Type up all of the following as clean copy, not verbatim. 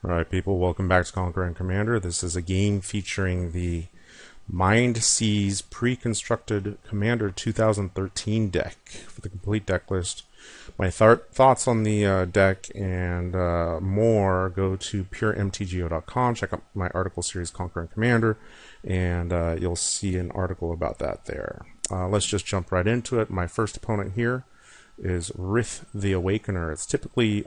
Alright, people, welcome back to Conquer and Commander. This is a game featuring the Mindseas pre-constructed Commander 2013 deck for the complete deck list. My thoughts on the deck and more, go to puremtgo.com. Check out my article series Conquer and Commander, and you'll see an article about that there. Let's just jump right into it. My first opponent here is Rith the Awakener. It's typically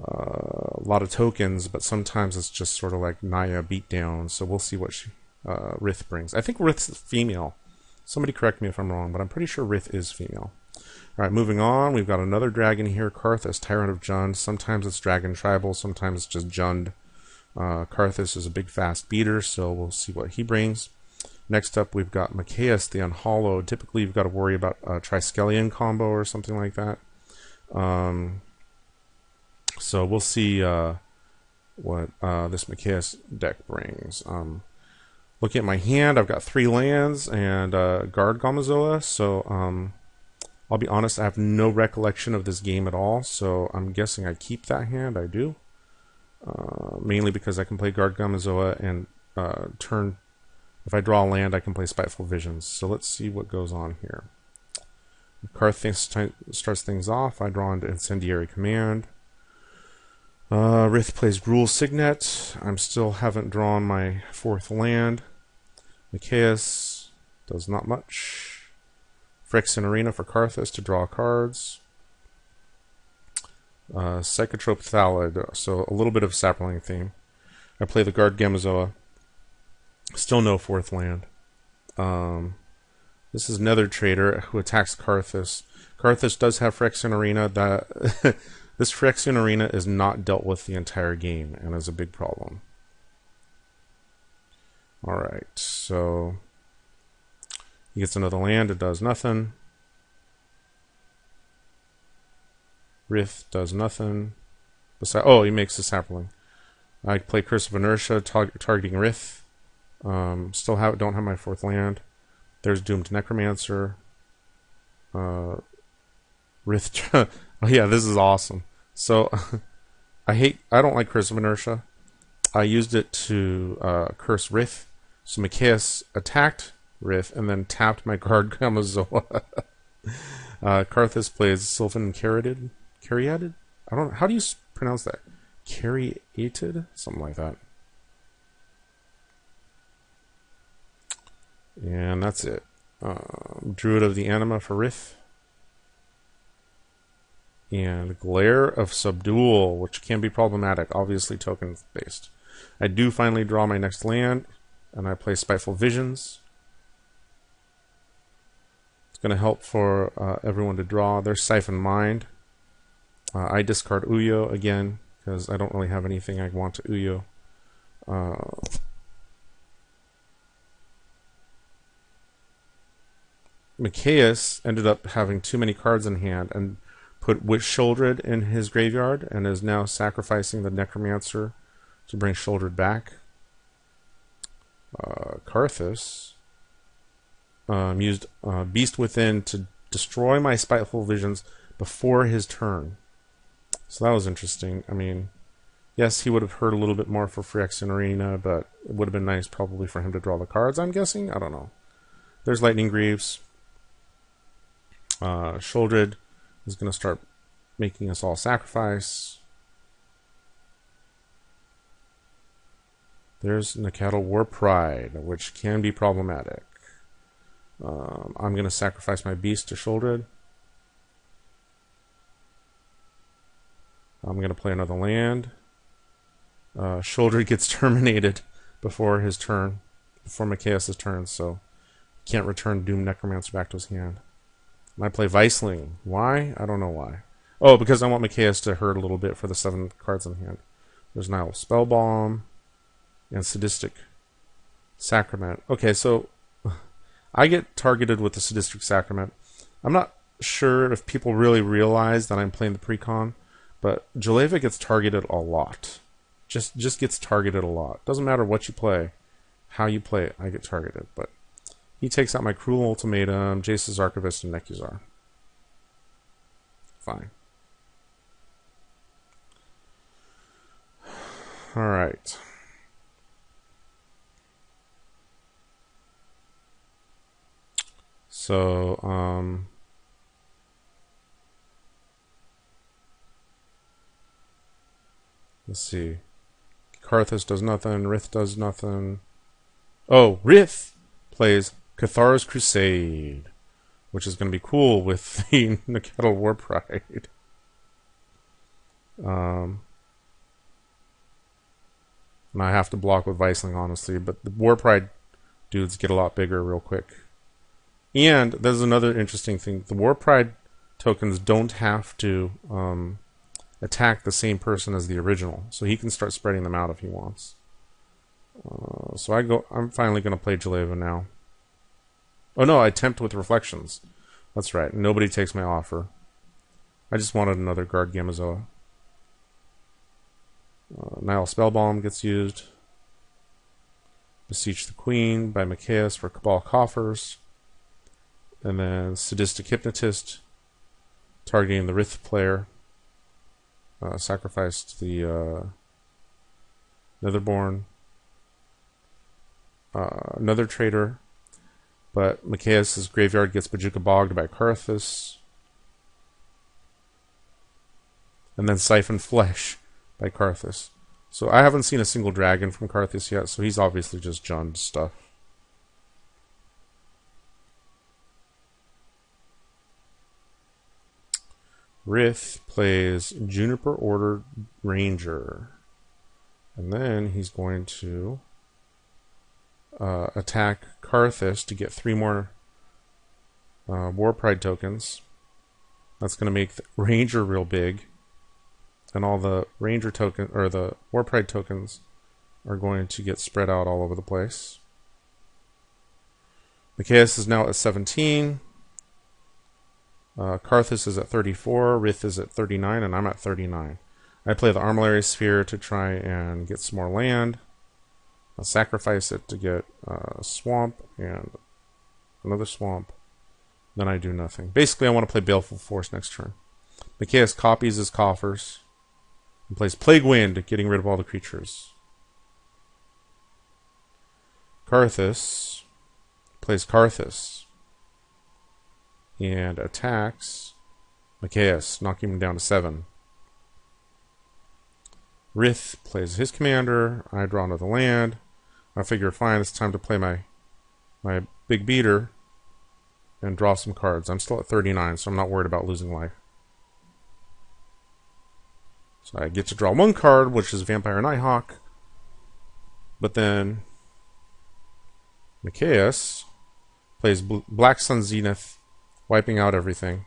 a lot of tokens, but sometimes it's just sort of like Naya beatdown. So we'll see what Rith brings. I think Rith's female. Somebody correct me if I'm wrong, but I'm pretty sure Rith is female. Alright, moving on, we've got another dragon here, Karthus, Tyrant of Jund. Sometimes it's Dragon Tribal, sometimes it's just Jund. Karthus is a big fast beater, so we'll see what he brings. Next up, we've got Mikaeus, the Unhallowed. Typically, you've got to worry about a Triskelion combo or something like that. So we'll see what this Mikaeus deck brings. Looking at my hand, I've got 3 lands and Guard Gamazoa, so I'll be honest, I have no recollection of this game at all, so I'm guessing I keep that hand. I do. Mainly because I can play Guard Gamazoa and if I draw a land, I can play Spiteful Visions. So let's see what goes on here. Karthus starts things off. I draw into Incendiary Command. Rith plays Gruul Signet. I still haven't drawn my 4th land. Mikaeus does not much. Phyrexian Arena for Karthus to draw cards. Psychotrope Thallid, so a little bit of Sapling theme. I play the Guard Gamazoa. Still no 4th land. This is Nether Trader who attacks Karthus. Karthus does have Phyrexian Arena. This Phyrexian Arena is not dealt with the entire game and is a big problem. Alright, so he gets another land, it does nothing. Rith does nothing. Oh, he makes a sapling. I play Curse of Inertia, targeting Rith. Still don't have my 4th land. There's Doomed Necromancer. Rith. Oh yeah, this is awesome. So I don't like Curse of Inertia. I used it to curse Rith. So Mikaeus attacked Rith and then tapped my Guard Gamazoa. Karthus plays Sylvan Caryatid. Caryatid? I don't know. How do you pronounce that? Caryatid? Something like that. And that's it. Druid of the Anima for Rith. And Glare of Subdual, which can be problematic, obviously token based. I do finally draw my next land, and I play Spiteful Visions. It's going to help for everyone to draw. There's Siphon Mind. I discard Uyo again, because I don't really have anything I want to Uyo. Mikaeus ended up having too many cards in hand, and put Witch Sheoldred in his graveyard and is now sacrificing the Necromancer to bring Sheoldred back. Karthus used Beast Within to destroy my Spiteful Visions before his turn. So that was interesting. I mean, yes, he would have hurt a little bit more for Phyrexian Arena, but it would have been nice probably for him to draw the cards, I'm guessing. I don't know. There's Lightning Greaves. Sheoldred is going to start making us all sacrifice. There's Nacatl Warpride, which can be problematic. I'm going to sacrifice my beast to Sheoldred. I'm going to play another land. Sheoldred gets terminated before his turn, before Mikaeus' turn, so he can't return Doomed Necromancer back to his hand. And I play Viceling. Why? I don't know why. Oh, because I want Mikaeus to hurt a little bit for the 7 cards in hand. There's now Spellbomb and Sadistic Sacrament. Okay, so I get targeted with the Sadistic Sacrament. I'm not sure if people really realize that I'm playing the Precon, but Jeleva gets targeted a lot. Just gets targeted a lot. Doesn't matter what you play, how you play it, I get targeted. But he takes out my Cruel Ultimatum, Jace's Archivist, and Nekuzar. Fine. Alright. So, let's see. Karthus does nothing. Rith does nothing. Oh, Rith plays Cathar's Crusade, which is going to be cool with the Niketal War Pride. And I have to block with Weisling, honestly, but the War Pride dudes get a lot bigger real quick. And there's another interesting thing. The War Pride tokens don't have to attack the same person as the original, so he can start spreading them out if he wants. So I'm finally going to play Jeleva now. Oh no, I tempt with Reflections. That's right, nobody takes my offer. I just wanted another Guard Gamazoa. Nile Spellbomb gets used. Beseech the Queen by Mikaeus for Cabal Coffers. And then Sadistic Hypnotist, targeting the Rith player. Sacrificed the Netherborn. Another traitor, but Mikaeus' graveyard gets Bojuka Bogged by Karthus. And then Siphon Flesh by Karthus. So I haven't seen a single dragon from Karthus yet, so he's obviously just Jund stuff. Rith plays Juniper Order Ranger. And then he's going to attack Karthus to get 3 more War Pride tokens. That's going to make the Ranger real big. And all the Ranger token or the War Pride tokens are going to get spread out all over the place. Mikaeus is now at 17. Karthus is at 34. Rith is at 39, and I'm at 39. I play the Armillary Sphere to try and get some more land. I'll sacrifice it to get a swamp and another swamp. Then I do nothing. Basically, I want to play Baleful Force next turn. Mikaeus copies his coffers and plays Plague Wind, getting rid of all the creatures. Karthus plays Karthus and attacks Mikaeus, knocking him down to 7. Rith plays his commander. I draw another land. I figure, fine, it's time to play my big beater and draw some cards. I'm still at 39, so I'm not worried about losing life. So I get to draw 1 card, which is Vampire Nighthawk. But then Mikaeus plays Black Sun Zenith, wiping out everything.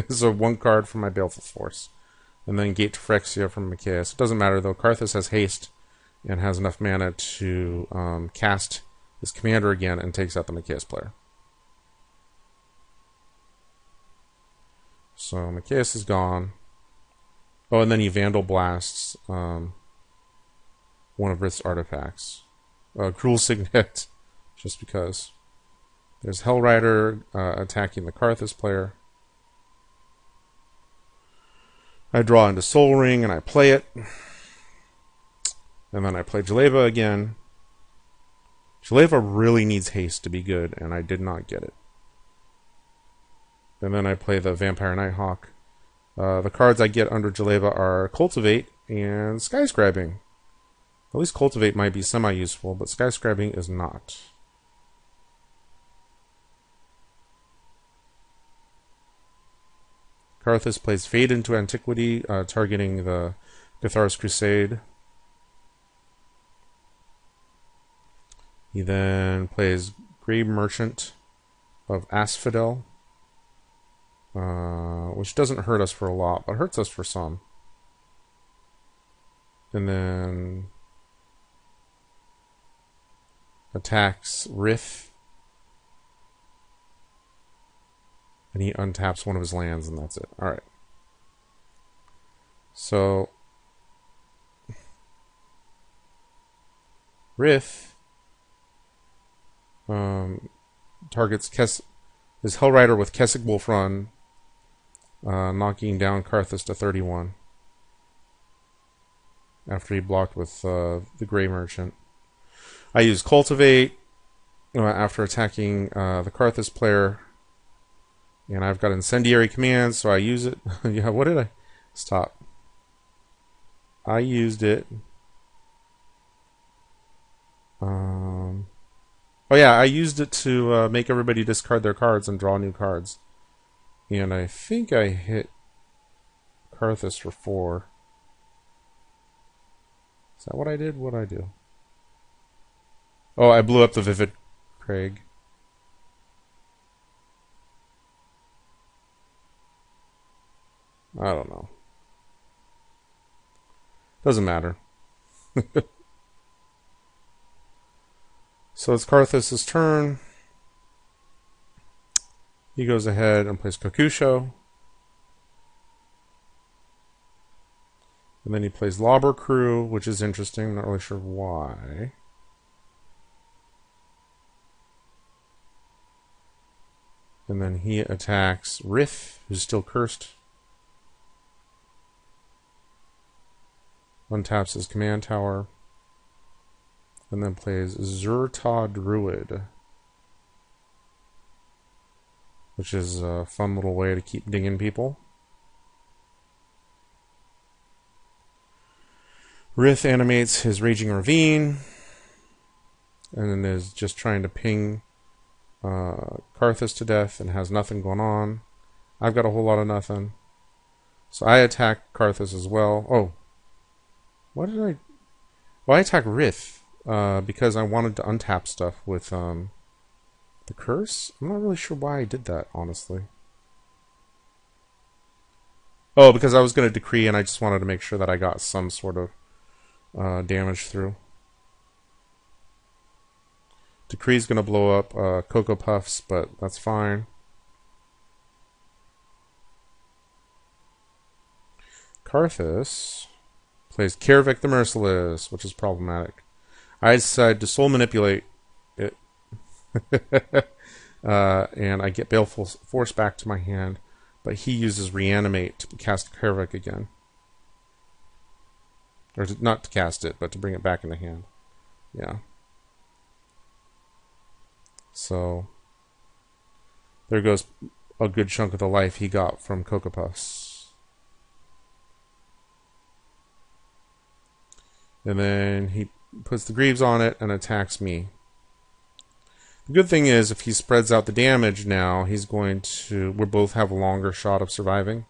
So 1 card from my Baleful Force. And then Gate to Phyrexia from Mikaeus. It doesn't matter, though. Karthus has haste and has enough mana to cast his commander again and takes out the Mikaeus player. So Mikaeus is gone. Oh, and then he Vandal Blasts one of Rith's artifacts. Cruel Signet, just because. There's Hellrider attacking the Karthus player. I draw into Soul Ring and I play it. And then I play Jeleva again. Jeleva really needs haste to be good, and I did not get it. And then I play the Vampire Nighthawk. The cards I get under Jeleva are Cultivate and Skyscraping. At least Cultivate might be semi-useful, but Skyscraping is not. Karthus plays Fade into Antiquity, targeting the Cathar's Crusade. He then plays Grave Merchant of Asphodel, which doesn't hurt us for a lot, but hurts us for some. And then attacks Rith. And he untaps one of his lands, and that's it. Alright. So Rith targets his Hellrider with Kessig Wolfrun, knocking down Karthus to 31. after he blocked with the Gray Merchant. I use Cultivate after attacking the Karthus player. And I've got Incendiary Command, so I use it. Yeah, what did I? Stop. I used it. Oh yeah, I used it to make everybody discard their cards and draw new cards. And I think I hit Karthus for 4. Is that what I did? What did I do? Oh, I blew up the Vivid Craig. I don't know. Doesn't matter. So it's Karthus' turn. He goes ahead and plays Kokusho. And then he plays Lobber Crew, which is interesting. I'm not really sure why. And then he attacks Rith, who's still cursed. Untaps his command tower. And then plays Zhur-Taa Druid, which is a fun little way to keep dinging people. Rith animates his Raging Ravine, and then is just trying to ping Karthus to death and has nothing going on. I've got a whole lot of nothing. So I attack Karthus as well. Oh. What did I... Well, I attack Rith. Because I wanted to untap stuff with the curse. I'm not really sure why I did that, honestly. Oh, because I was going to decree and I just wanted to make sure that I got some sort of damage through. Decree's going to blow up Cocoa Puffs, but that's fine. Karthus plays Kaervek the Merciless, which is problematic. I decide to Soul Manipulate it. And I get Baleful Force back to my hand, but he uses Reanimate to cast Kaervek again. Or not to cast it, but to bring it back into hand. Yeah. So, there goes a good chunk of the life he got from Cocoa Puffs. And then he puts the Greaves on it and attacks me. The good thing is, if he spreads out the damage now, he's going to... We'll both have a longer shot of surviving.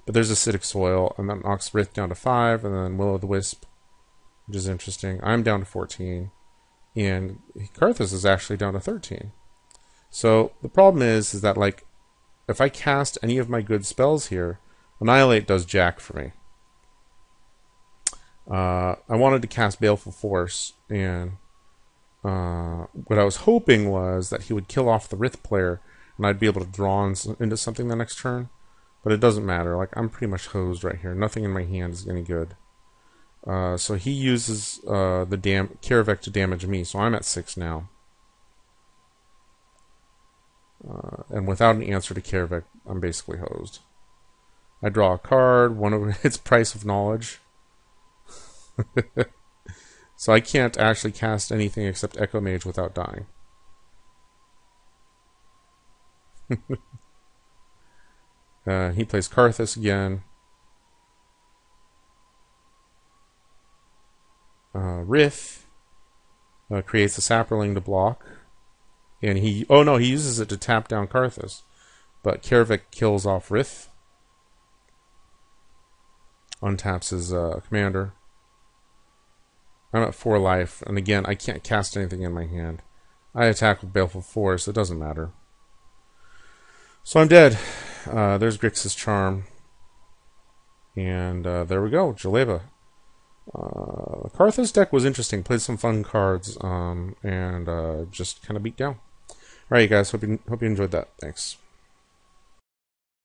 But there's Acidic Soil, and that knocks Rith down to 5, and then Will-O-the-Wisp, which is interesting. I'm down to 14, and Karthus is actually down to 13. So the problem is that, like, if I cast any of my good spells here, Annihilate does jack for me. I wanted to cast Baleful Force, and what I was hoping was that he would kill off the Rith player, and I'd be able to draw into something the next turn. But it doesn't matter. Like, I'm pretty much hosed right here. Nothing in my hand is any good. So he uses the Kaervek to damage me, so I'm at 6 now. And without an answer to Kaervek, I'm basically hosed. I draw a card, one of its Price of Knowledge. So I can't actually cast anything except Echo Mage without dying. He plays Karthus again. Rith creates a Saproling to block. And he... Oh no, he uses it to tap down Karthus. But Kaervek kills off Rith. Untaps his commander. I'm at 4 life, and again, I can't cast anything in my hand. I attack with Baleful Force, it doesn't matter. So I'm dead. There's Grixis Charm. And there we go, Jaleba. Karthus deck was interesting, played some fun cards, and just kind of beat down. Alright, you guys, hope you enjoyed that. Thanks.